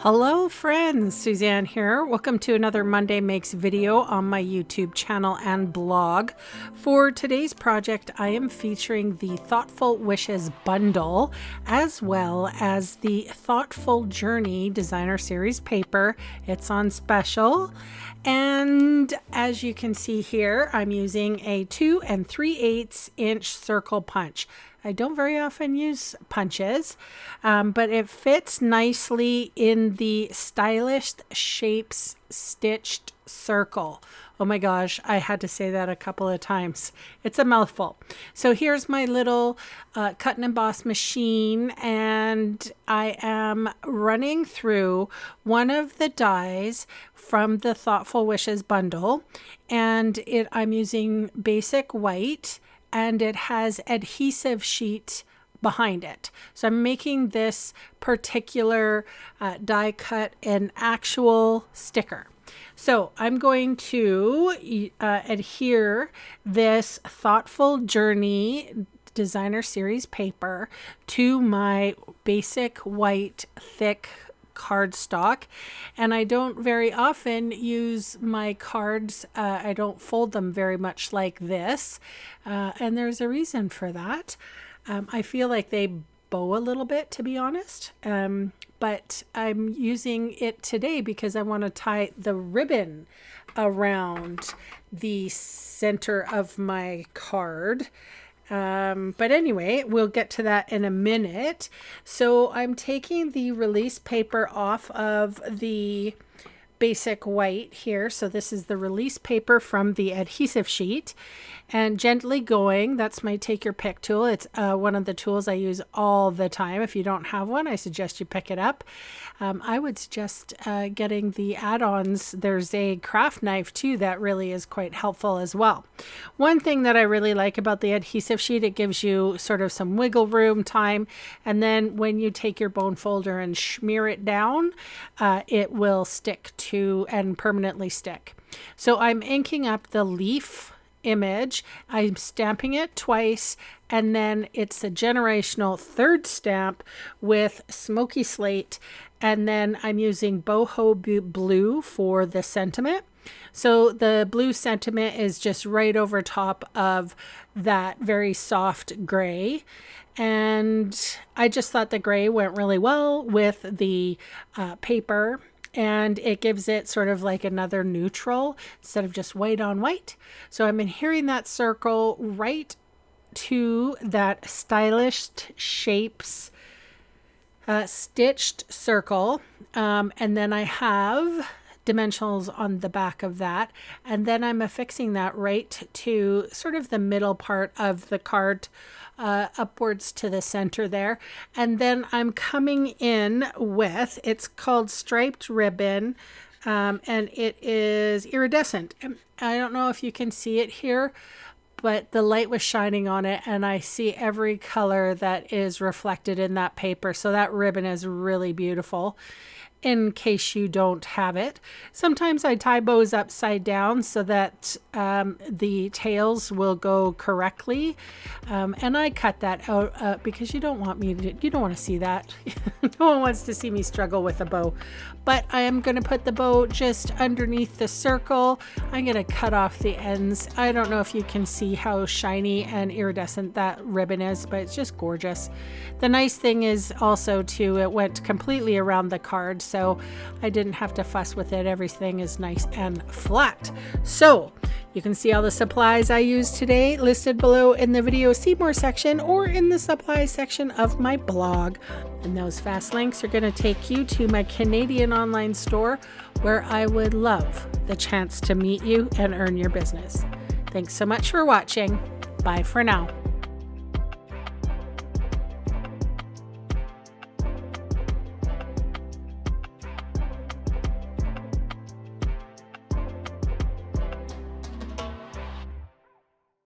Hello friends, Suzanne here. Welcome to another Monday Makes video on my YouTube channel and blog. For today's project, I am featuring the Thoughtful Wishes bundle as well as the Thoughtful Journey designer series paper. It's on special. And as you can see here, I'm using a 2 3/8 inch circle punch. I don't very often use punches, but it fits nicely in the Stylish Shapes Stitched Circle. Oh my gosh, I had to say that a couple of times. It's a mouthful. So here's my little cut and emboss machine, and I am running through one of the dies from the Thoughtful Wishes bundle, and I'm using basic white, and it has adhesive sheet behind it. So I'm making this particular die cut an actual sticker. So I'm going to adhere this Thoughtful Journey designer series paper to my basic white thick cardstock, and I don't very often use my cards. I don't fold them very much like this, and there's a reason for that. I feel like they bow a little bit, to be honest, but I'm using it today because I want to tie the ribbon around the center of my card. But anyway, we'll get to that in a minute. So I'm taking the release paper off of the basic white here. So this is the release paper from the adhesive sheet, and gently going, that's my take your pick tool. It's one of the tools I use all the time. If you don't have one, I suggest you pick it up. I would suggest getting the add-ons. There's a craft knife too that really is quite helpful as well. One thing that I really like about the adhesive sheet, it gives you sort of some wiggle room time, and then when you take your bone folder and smear it down, it will stick to and permanently stick. So I'm inking up the leaf image. I'm stamping it twice, and then it's a generational third stamp with smoky slate, and then I'm using boho blue for the sentiment. So the blue sentiment is just right over top of that very soft gray, and I just thought the gray went really well with the paper, and it gives it sort of like another neutral instead of just white on white. So I'm adhering that circle right to that Stylish Shapes stitched circle, and then I have dimensionals on the back of that, and then I'm affixing that right to sort of the middle part of the card, upwards to the center there. And then I'm coming in with, it's called striped ribbon, and it is iridescent. I don't know if you can see it here, but the light was shining on it, and I see every color that is reflected in that paper. So that ribbon is really beautiful. In case you don't have it, sometimes I tie bows upside down so that the tails will go correctly, and I cut that out because you don't want to see that. No one wants to see me struggle with a bow. But I am going to put the bow just underneath the circle. I'm going to cut off the ends. I don't know if you can see how shiny and iridescent that ribbon is, but it's just gorgeous. The nice thing is also too, it went completely around the card, so I didn't have to fuss with it. Everything is nice and flat. So you can see all the supplies I used today listed below in the video see more section or in the supplies section of my blog. And those fast links are going to take you to my Canadian online store, where I would love the chance to meet you and earn your business. Thanks so much for watching. Bye for now.